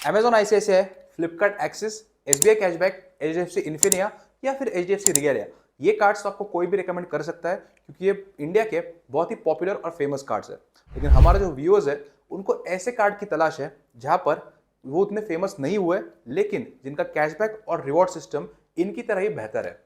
Amazon ICICI, Flipkart axis, SBI cashback, HDFC Infinia या फिर HDFC रिगेलिया, ये कार्ड्स तो आपको कोई भी रिकमेंड कर सकता है क्योंकि ये इंडिया के बहुत ही पॉपुलर और फेमस कार्ड्स है। लेकिन हमारे जो व्यूअर्स है उनको ऐसे कार्ड की तलाश है जहां पर वो उतने फेमस नहीं हुए लेकिन जिनका कैशबैक और रिवॉर्ड सिस्टम इनकी तरह ही बेहतर है।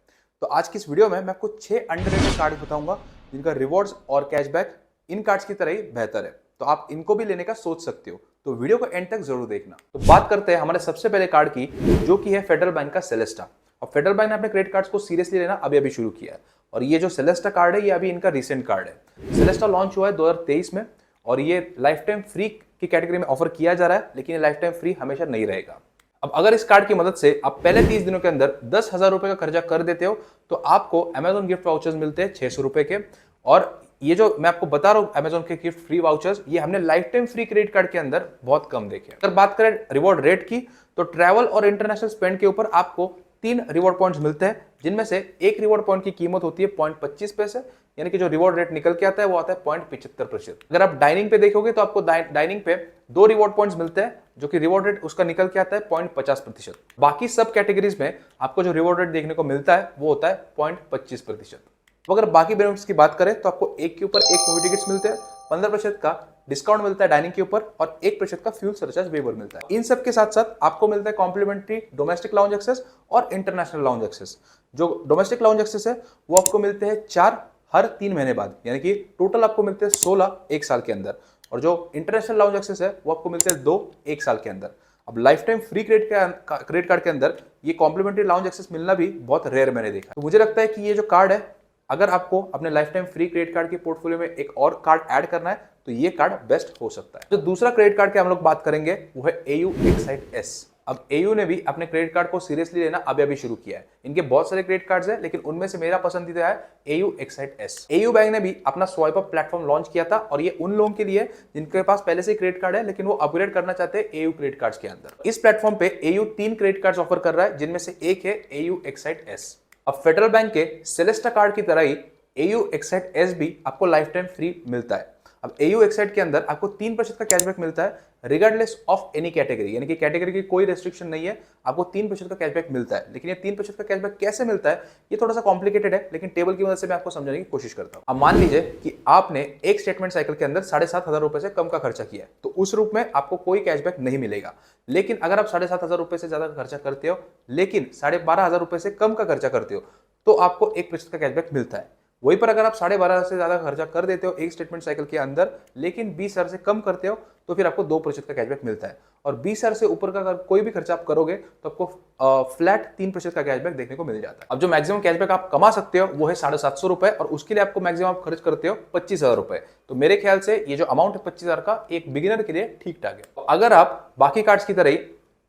तो आज की इस वीडियो में मैं आपको 6 अंडररेटेड कार्ड बताऊंगा जिनका रिवॉर्ड्स और कैशबैक इन कार्ड्स की तरह ही बेहतर है, तो आप इनको भी लेने का सोच सकते हो। तो वीडियो को एंड तक जरूर देखना। तो बात करते हैं हमारे सबसे पहले कार्ड की, जो कि है फेडरल बैंक का सेलेस्टा। और फेडरल बैंक ने अपने क्रेडिट कार्ड्स को सीरियसली लेना अभी शुरू किया है और ये जो सेलेस्टा कार्ड है ये अभी इनका रिसेंट कार्ड है। सेलेस्टा लॉन्च हुआ है 2023 में और ये लाइफ टाइम फ्री की कैटेगरी में ऑफर किया जा रहा है, लेकिन ये लाइफ टाइम फ्री हमेशा नहीं रहेगा। अब अगर इस कार्ड की मदद से आप पहले 30 दिनों के अंदर 10,000 रुपए का खर्चा कर देते हो तो आपको अमेजॉन गिफ्ट वाउचर्स मिलते हैं 600 रुपए के। और ये जो मैं आपको बता रहा हूं अमेजॉन के गिफ्ट फ्री वाउचर्स, ये हमने life time free credit card के अंदर बहुत कम देखे। अगर बात करें रिवॉर्ड रेट की तो ट्रैवल और इंटरनेशनल स्पेंड के ऊपर आपको 3 रिवॉर्ड पॉइंट्स मिलते हैं, जिनमें से एक रिवॉर्ड पॉइंट की कीमत होती है 0.25 पैसे, यानी कि जो रिवॉर्ड रेट निकल के आता है वो आता है 0.75%। अगर आप डाइनिंग पे देखोगे तो आपको डाइनिंग पे 2 रिवॉर्ड पॉइंट्स मिलते हैं, जो कि रिवॉर्ड रेट उसका निकल के आता है 0.50%। बाकी सब कैटेगरीज में आपको जो रिवॉर्ड रेट देखने को मिलता है वो होता है 0.25%। तो अगर बाकी बेनिफिट्स की बात करें तो आपको एक के ऊपर एक मूवी टिकट्स मिलते हैं, 15% का डिस्काउंट मिलता है डाइनिंग के ऊपर और 1% का फ्यूल सरचार्ज वेवर मिलता है। इन सब के साथ साथ आपको मिलता है कॉम्प्लीमेंट्री डोमेस्टिक लाउंज एक्सेस और इंटरनेशनल लाउंज एक्सेस। जो डोमेस्टिक लाउंज एक्सेस है वो आपको मिलते हैं 4 हर 3 महीने बाद, यानी कि टोटल आपको मिलते हैं 16 एक साल के अंदर। और जो इंटरनेशनल लाउंज एक्सेस है वो आपको मिलते हैं 2 एक साल के अंदर। अब life time free credit card के अंदर ये कॉम्प्लीमेंट्री लाउंज एक्सेस मिलना भी बहुत रेयर मैंने देखा। तो मुझे लगता है कि ये जो कार्ड है, अगर आपको अपने life time free credit card के पोर्टफोलियो में एक और कार्ड ऐड करना है तो ये कार्ड बेस्ट हो सकता है। जो दूसरा क्रेडिट कार्ड के हम लोग बात करेंगे वो है AU Excite S। अब AU ने भी अपने क्रेडिट कार्ड को सीरियसली लेना अभी शुरू किया है। इनके बहुत सारे क्रेडिट कार्ड्स हैं, लेकिन उनमें से मेरा पसंदीदा है AU Excite S। AU bank ने भी अपना स्वाइप अप प्लेटफॉर्म लॉन्च किया था और ये उन लोगों के लिए जिनके पास पहले से क्रेडिट कार्ड है लेकिन वो अपग्रेड करना चाहते हैं AU क्रेडिट कार्ड्स के अंदर। इस प्लेटफॉर्म पे AU 3 क्रेडिट कार्ड्स ऑफर कर रहा है, जिनमें से एक है AU Excite S। अब फेडरल बैंक के सेलेस्टा कार्ड की तरह ही AU Excite S भी आपको लाइफ टाइम फ्री मिलता है। अब AU Excite के अंदर आपको 3% का कैशबैक मिलता है रिगार्डलेस ऑफ एनी कैटेगरी, यानी कि कैटेगरी की कोई रेस्ट्रिक्शन नहीं है, आपको 3% का कैशबैक मिलता है। लेकिन ये 3% का कैशबैक कैसे मिलता है ये थोड़ा सा कॉम्प्लिकेटेड है, लेकिन टेबल की मदद से मैं आपको समझाने की कोशिश करता हूं। अब मान लीजिए कि आपने एक स्टेटमेंट साइकिल के अंदर 7,500 रुपए से कम का खर्चा किया है, तो उस रूप में आपको कोई कैशबैक नहीं मिलेगा। लेकिन अगर आप 7,500 रुपए से ज्यादा खर्चा करते हो लेकिन 12,500 रुपए से कम का खर्चा करते हो तो आपको 1% का कैशबैक मिलता है। वहीं पर अगर आप 12,500 से ज्यादा खर्चा कर देते हो एक स्टेटमेंट साइकिल के अंदर लेकिन 20,000 से कम करते हो तो फिर आपको 2% का कैशबैक मिलता है। और 20,000 से ऊपर का अगर कोई भी खर्चा आप करोगे तो आपको फ्लैट 3% का कैशबैक देखने को मिल जाता है। अब जो मैक्सिमम कैशबैक आप कमा सकते हो वो है 750 रुपए और उसके लिए आपको मैक्सिमम आप खर्च करते हो 25,000 रुपए। तो मेरे ख्याल से ये जो अमाउंट है 25,000 का एक बिगिनर के लिए ठीक ठाक है। अगर आप बाकी कार्ड्स की तरह ही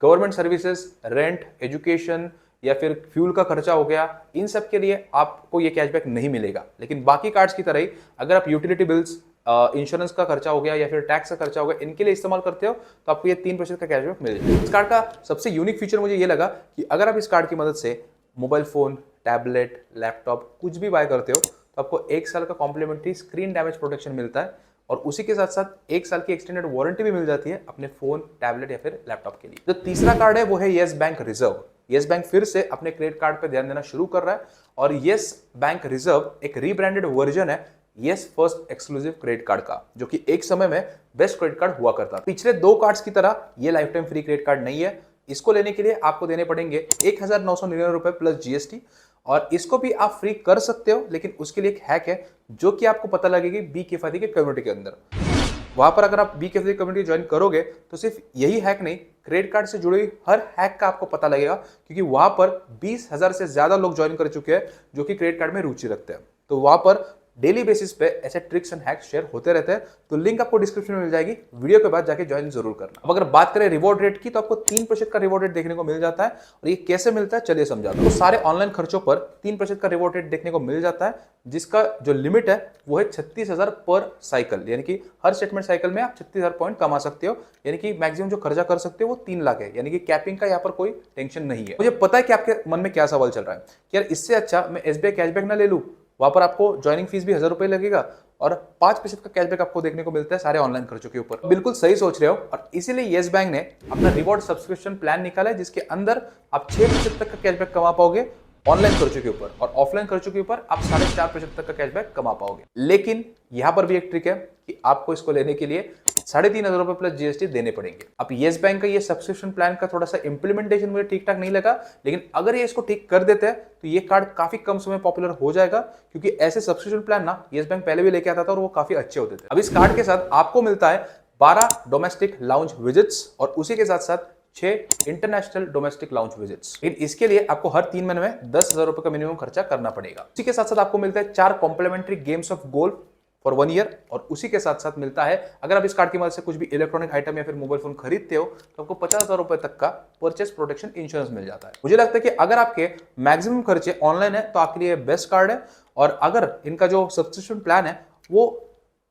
गवर्नमेंट सर्विसेज, रेंट, एजुकेशन या फिर फ्यूल का खर्चा हो गया, इन सब के लिए आपको ये कैशबैक नहीं मिलेगा। लेकिन बाकी कार्ड्स की तरह ही अगर आप यूटिलिटी बिल्स, इंश्योरेंस का खर्चा हो गया या फिर टैक्स का खर्चा हो गया, इनके लिए इस्तेमाल करते हो तो आपको ये 3% का कैशबैक मिल जाएगा। इस कार्ड का सबसे यूनिक फीचर मुझे ये लगा कि अगर आप इस कार्ड की मदद से मोबाइल फोन, टैबलेट, लैपटॉप कुछ भी बाय करते हो तो आपको 1 साल का कॉम्प्लीमेंट्री स्क्रीन डैमेज प्रोटेक्शन मिलता है और उसी के साथ साथ 1 साल की एक्सटेंडेड वारंटी भी मिल जाती है अपने फोन, टैबलेट या फिर लैपटॉप के लिए। जो तीसरा कार्ड है वो है yes bank reserve. Yes bank फिर से अपने क्रेडिट कार्ड पे ध्यान देना शुरू कर रहा है और येस बैंक रिजर्व एक रीब्रांडेड वर्जन है yes first exclusive credit card का, जो कि एक समय में बेस्ट क्रेडिट कार्ड हुआ करता था। पिछले 2 कार्ड्स की तरह ये life time free credit card नहीं है। इसको लेने के लिए आपको देने पड़ेंगे 1,999 रुपए प्लस GST और इसको भी आप फ्री कर सकते हो, लेकिन उसके लिए एक हैक है जो कि आपको पता लगेगी बी किफायती के कम्युनिटी के अंदर। वहां पर अगर आप बी किफायती कम्युनिटी ज्वाइन करोगे तो सिर्फ यही हैक नहीं, क्रेडिट कार्ड से जुड़ी हर हैक का आपको पता लगेगा, क्योंकि वहां पर 20,000 से ज्यादा लोग ज्वाइन कर चुके हैं जो कि क्रेडिट कार्ड में रुचि रखते हैं। तो वहां पर डेली बेसिस पे ऐसे ट्रिक्स एंड हैक्स शेयर होते रहते हैं। तो लिंक आपको डिस्क्रिप्शन में मिल जाएगी, वीडियो के बाद जाके ज्वाइन जरूर करना। अब अगर बात करें रिवॉर्ड रेट की तो आपको 3% का रिवॉर्ड रेट देखने को मिल जाता है और ये कैसे मिलता है चलिए समझाता हूं। तो सारे ऑनलाइन खर्चों पर 3% का रिवॉर्ड रेट देखने को मिल जाता है, जिसका जो लिमिट है वो है 36,000 पर साइकिल, यानी कि हर स्टेटमेंट साइकिल में आप 36,000 पॉइंट कमा सकते हो, यानी कि मैक्सिमम जो खर्चा कर सकते हो वो 3 लाख है, यानी कि कैपिंग का यहाँ पर कोई टेंशन नहीं है। मुझे पता है कि आपके मन में क्या सवाल चल रहा है कि यार इससे अच्छा मैं SBI कैशबैक ना ले लूं, वहां पर आपको ज्वाइनिंग फीस भी 1,000 रुपए लगेगा और 5% का कैशबैक आपको देखने को मिलता है सारे ऑनलाइन खर्चों के ऊपर। बिल्कुल सही सोच रहे हो, और इसीलिए यस बैंक ने अपना रिवॉर्ड सब्सक्रिप्शन प्लान निकाला है, जिसके अंदर आप 6% तक का कैशबैक कमा पाओगे ऑनलाइन खर्चों के ऊपर, और ऑफलाइन खर्चों के ऊपर आप 4.5% तक का कैशबैक कमा पाओगे। लेकिन यहां पर भी एक ट्रिक है कि आपको इसको लेने के लिए 3,500 रुपए प्लस जीएसटी देने पड़ेंगे। अब येस बैंक का ये सब्सक्रिप्शन प्लान का थोड़ा सा इंप्लीमेंटेशन मुझे ठीक ठाक नहीं लगा, लेकिन अगर ये इसको ठीक कर देते हैं तो ये कार्ड काफी कम समय पॉपुलर हो जाएगा, क्योंकि ऐसे सब्सक्रिप्शन प्लान ना येस बैंक पहले भी लेके आता था और वो काफी अच्छे होते थे। अब इस कार्ड के साथ आपको मिलता है 12 डोमेस्टिक लाउंज विजिट्स और उसी के साथ साथ 6 इंटरनेशनल डोमेस्टिक लाउंज विजिट्स। इसके लिए आपको हर 3 महीने में 10,000 रुपए का मिनिमम खर्चा करना पड़ेगा। उसी के साथ साथ आपको मिलता है 4 complimentary games of golf for 1 year, और उसी के साथ साथ मिलता है, अगर आप इस कार्ड की मदद से कुछ भी इलेक्ट्रॉनिक आइटम या फिर मोबाइल फोन खरीदते हो तो आपको 50,000 रुपए तक का परचेस प्रोटेक्शन इंश्योरेंस मिल जाता है। मुझे लगता है कि अगर आपके मैक्सिमम खर्चे ऑनलाइन है तो आपके लिए बेस्ट कार्ड है, और अगर इनका जो सब्सक्रिप्शन प्लान है वो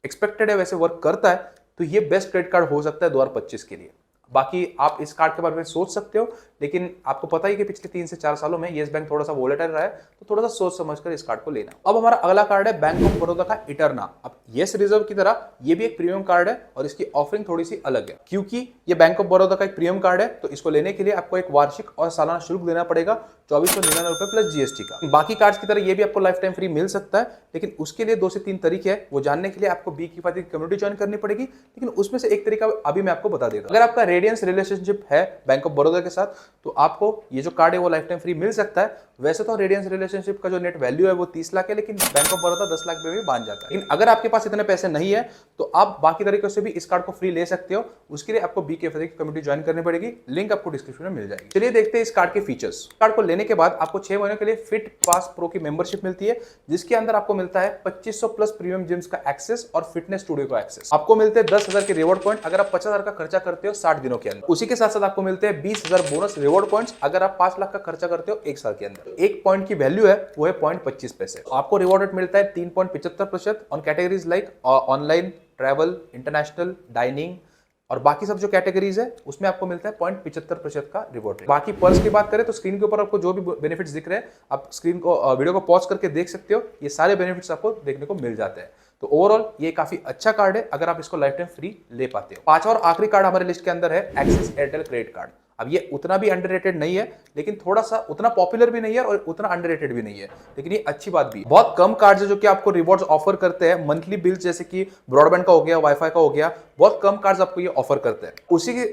एक्सपेक्टेड है वैसे वर्क करता है तो ये बेस्ट क्रेडिट कार्ड हो सकता है 2025 के लिए। बाकी आप इस कार्ड के बारे में सोच सकते हो, लेकिन आपको पता ही कि पिछले 3 से 4 सालों में येस बैंक थोड़ा सा वोलेटाइल रहा है, तो थोड़ा सा सोच समझकर इस कार्ड को लेना। अब हमारा अगला कार्ड है बैंक ऑफ बड़ौदा का इटर्ना। अब येस रिजर्व की तरह ये भी एक प्रीमियम कार्ड है, और इसकी ऑफरिंग थोड़ी सी अलग है, क्योंकि ये बैंक ऑफ बड़ौदा का एक प्रीमियम कार्ड है, तो इसको लेने के लिए आपको एक वार्षिक और सालाना शुल्क देना पड़ेगा 2499 रुपए प्लस जीएसटी का। बाकी कार्ड्स की तरह ये भी आपको लाइफ टाइम फ्री मिल सकता है, लेकिन उसके लिए 2 से 3 तरीके हैं, वो जानने के लिए आपको बी किफायती कम्युनिटी ज्वाइन करनी पड़ेगी। लेकिन उसमें से एक तरीका अभी मैं आपको बता देता हूं। अगर आपका रेडियंस रिलेशनशिप है बैंक ऑफ बड़ौदा के साथ, तो आपको ये जो कार्ड है वो लाइफ टाइम फ्री मिल सकता है। वैसे तो रेडियंस रिलेशनशिप का जो नेट वैल्यू है वो 30 लाख है, लेकिन बैंक ऑफ बड़ौदा 10 लाख में भी बांध जाता है। लेकिन अगर आपके पास इतने पैसे नहीं है तो आप बाकी तरीकों से भी इस कार्ड को फ्री ले सकते हो। उसके लिए आपको बी की कम्युनिटी ज्वाइन करनी पड़ेगी, लिंक आपको डिस्क्रिप्शन में मिल जाएगी। चलिए देखते हैं इस कार्ड के फीचर्स। कार्ड को लेने के बाद आपको 6 महीनों के लिए फिट पास प्रो की मेंबरशिप मिलती है, जिसके अंदर आपको मिलता है 2500 प्लस प्रीमियम जिम्स का एक्सेस और फिटनेस स्टूडियो का एक्सेस। आपको मिलते हैं 10,000 के रिवॉर्ड पॉइंट अगर आप 50,000 का खर्चा करते हो 60 दिनों के अंदर। उसी के साथ साथ आपको मिलते हैं 20,000 बोनस रिवॉर्ड पॉइंट्स अगर आप 5 लाख का खर्चा करते हो 1 साल के अंदर। एक पॉइंट की वैल्यू है वो है 0.25 पैसे। आपको रिवॉर्ड रेट मिलता है 3.75% on categories like online, travel, international, dining और बाकी सब जो कैटेगरीज है उसमें आपको मिलता है 0.75% का रिवॉर्ड रेट। बाकी पर्स की बात करें तो स्क्रीन के ऊपर आपको जो भी बेनिफिट्स दिख रहे हैं, आप स्क्रीन को वीडियो को पॉज करके देख सकते हो। ये सारे बेनिफिट्स आपको देखने को मिल जाते हैं। तो ओवरऑल ये काफी अच्छा कार्ड है अगर आप इसको लाइफ टाइम फ्री ले पाते हो। पांचवा और आखिरी कार्ड हमारे लिस्ट के अंदर है एक्सिस एयरटेल क्रेडिट कार्ड। अब ये उतना भी अंडररेटेड नहीं है, लेकिन थोड़ा सा उतना पॉपुलर भी नहीं है और उतना अंडररेटेड भी नहीं है, लेकिन ये अच्छी बात भी है। बहुत कम कार्ड्स है जो कि आपको रिवॉर्ड्स ऑफर करते हैं। मंथली बिल्स जैसे कि ब्रॉडबैंड का हो गया, वाईफाई का हो गया, बहुत कम कार्ड्स आपको ये ऑफर करते हैं।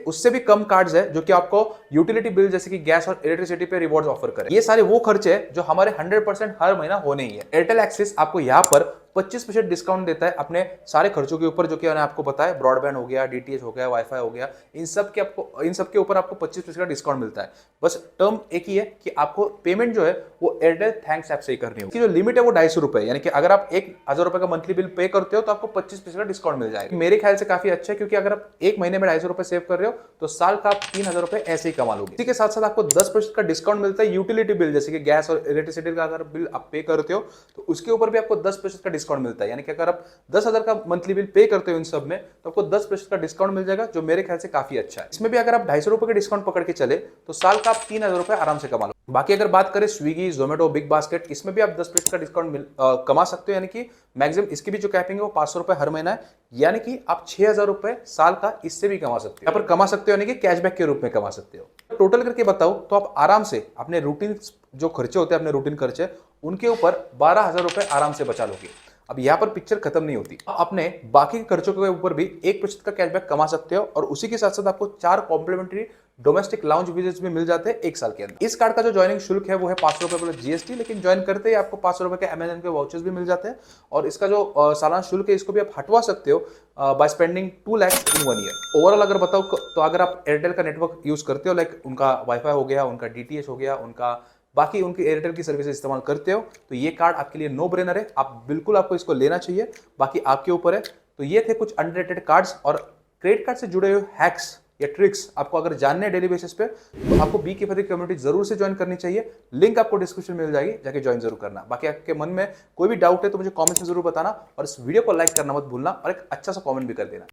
उससे भी कम कार्ड्स है जो कि आपको यूटिलिटी बिल जैसे कि गैस और इलेक्ट्रिसिटी पे रिवॉर्ड्स ऑफर करें। ये सारे वो खर्चे हैं जो हमारे 100% हर महीना होने ही है। एयरटेल एक्सिस आपको यहाँ पर 25% डिस्काउंट देता है अपने सारे खर्चों के ऊपर, जो कि मैंने आपको बताया, ब्रॉडबैंड हो गया, डीटीएच हो गया, वाईफाई हो गया, इन सब के ऊपर आपको 25% का डिस्काउंट मिलता है। बस टर्म एक ही है कि आपको पेमेंट जो है वो एयरटेल थैंक्स ऐप से ही करनी होगी। जो लिमिट है वो 250 रुपए, यानी कि अगर आप 1,000 रुपए का मंथली बिल पे करते हो तो आपको 25% का डिस्काउंट मिल जाएगा। मेरे ख्याल से काफी अच्छा है, क्योंकि अगर आप एक महीने में 250 रुपए सेव कर रहे हो तो साल का आप 3,000 रुपए ऐसे ही कमा लोगे। इसी के साथ साथ आपको 10% का डिस्काउंट मिलता है यूटिलिटी बिल जैसे कि गैस और इलेक्ट्रिसिटी का अगर बिल आप पे करते हो तो उसके ऊपर भी आपको 10% का डिस्काउंट मिलता है। यानी कि अगर आप 10,000 का मंथली बिल पे करते हो इन सब में तो आपको 10% का डिस्काउंट मिल जाएगा, जो मेरे ख्याल से काफी अच्छा है। इसमें भी अगर आप 250 रुपए का डिस्काउंट पकड़ के चले तो साल का आप 3,000 रुपए आराम से कमा लो। बाकी अगर बात करें स्विगी, जोमेटो, बिग बास्केट, इसमें भी आप 10% का डिस्काउंट कमा सकते हो। यानी कि मैक्सिमम इसकी भी जो कैपिंग है वो 500 रुपए हर महीना है, यानी कि आप 6,000 रुपए साल का इससे भी कमा सकते हो। यहाँ पर कमा सकते हो यानी कि कैशबैक के रूप में कमा सकते हो। टोटल करके बताओ तो आप आराम से अपने रूटीन जो खर्चे होते हैं, अपने रूटीन खर्चे, उनके ऊपर 12,000 रुपए आराम से बचा लोगे। अब यहाँ पर पिक्चर खत्म नहीं होती, आप अपने बाकी खर्चों के ऊपर भी 1% का कैशबैक कमा सकते हो, और उसी के साथ साथ आपको 4 कॉम्प्लीमेंट्री डोमेस्टिक लाउंज विजिट्स भी मिल जाते हैं 1 साल के अंदर। इस कार्ड का जो ज्वाइनिंग शुल्क है वो है 500 रुपए प्लस जीएसटी, लेकिन ज्वाइन करते ही आपको 500 रुपए के अमेजन के वाउचर्स भी मिल जाते हैं, और इसका जो सालाना शुल्क है इसको भी आप हटवा सकते हो by spending 2 lakh in 1 year. Overall अगर बताओ तो अगर आप एयरटेल का नेटवर्क यूज करते हो, लाइक उनका वाईफाई हो गया, उनका डीटीएच हो गया, उनका बाकी उनकी एयरटेल की सर्विसेज इस्तेमाल करते हो, तो ये कार्ड आपके लिए नो ब्रेनर है। आप बिल्कुल आपको इसको लेना चाहिए, बाकी आपके ऊपर है। तो ये थे कुछ अंडररेटेड कार्ड्स और क्रेडिट कार्ड से जुड़े हुए हैक्स या ट्रिक्स। आपको अगर जानने हैं डेली बेसिस पे तो आपको बी किफायती कम्युनिटी जरूर से ज्वाइन करनी चाहिए। लिंक आपको डिस्क्रिप्शन में मिल जाएगी, जाके ज्वाइन जरूर करना। बाकी आपके मन में कोई भी डाउट है तो मुझे कमेंट्स में जरूर बताना, और इस वीडियो को लाइक करना मत भूलना, और एक अच्छा सा कमेंट भी कर देना।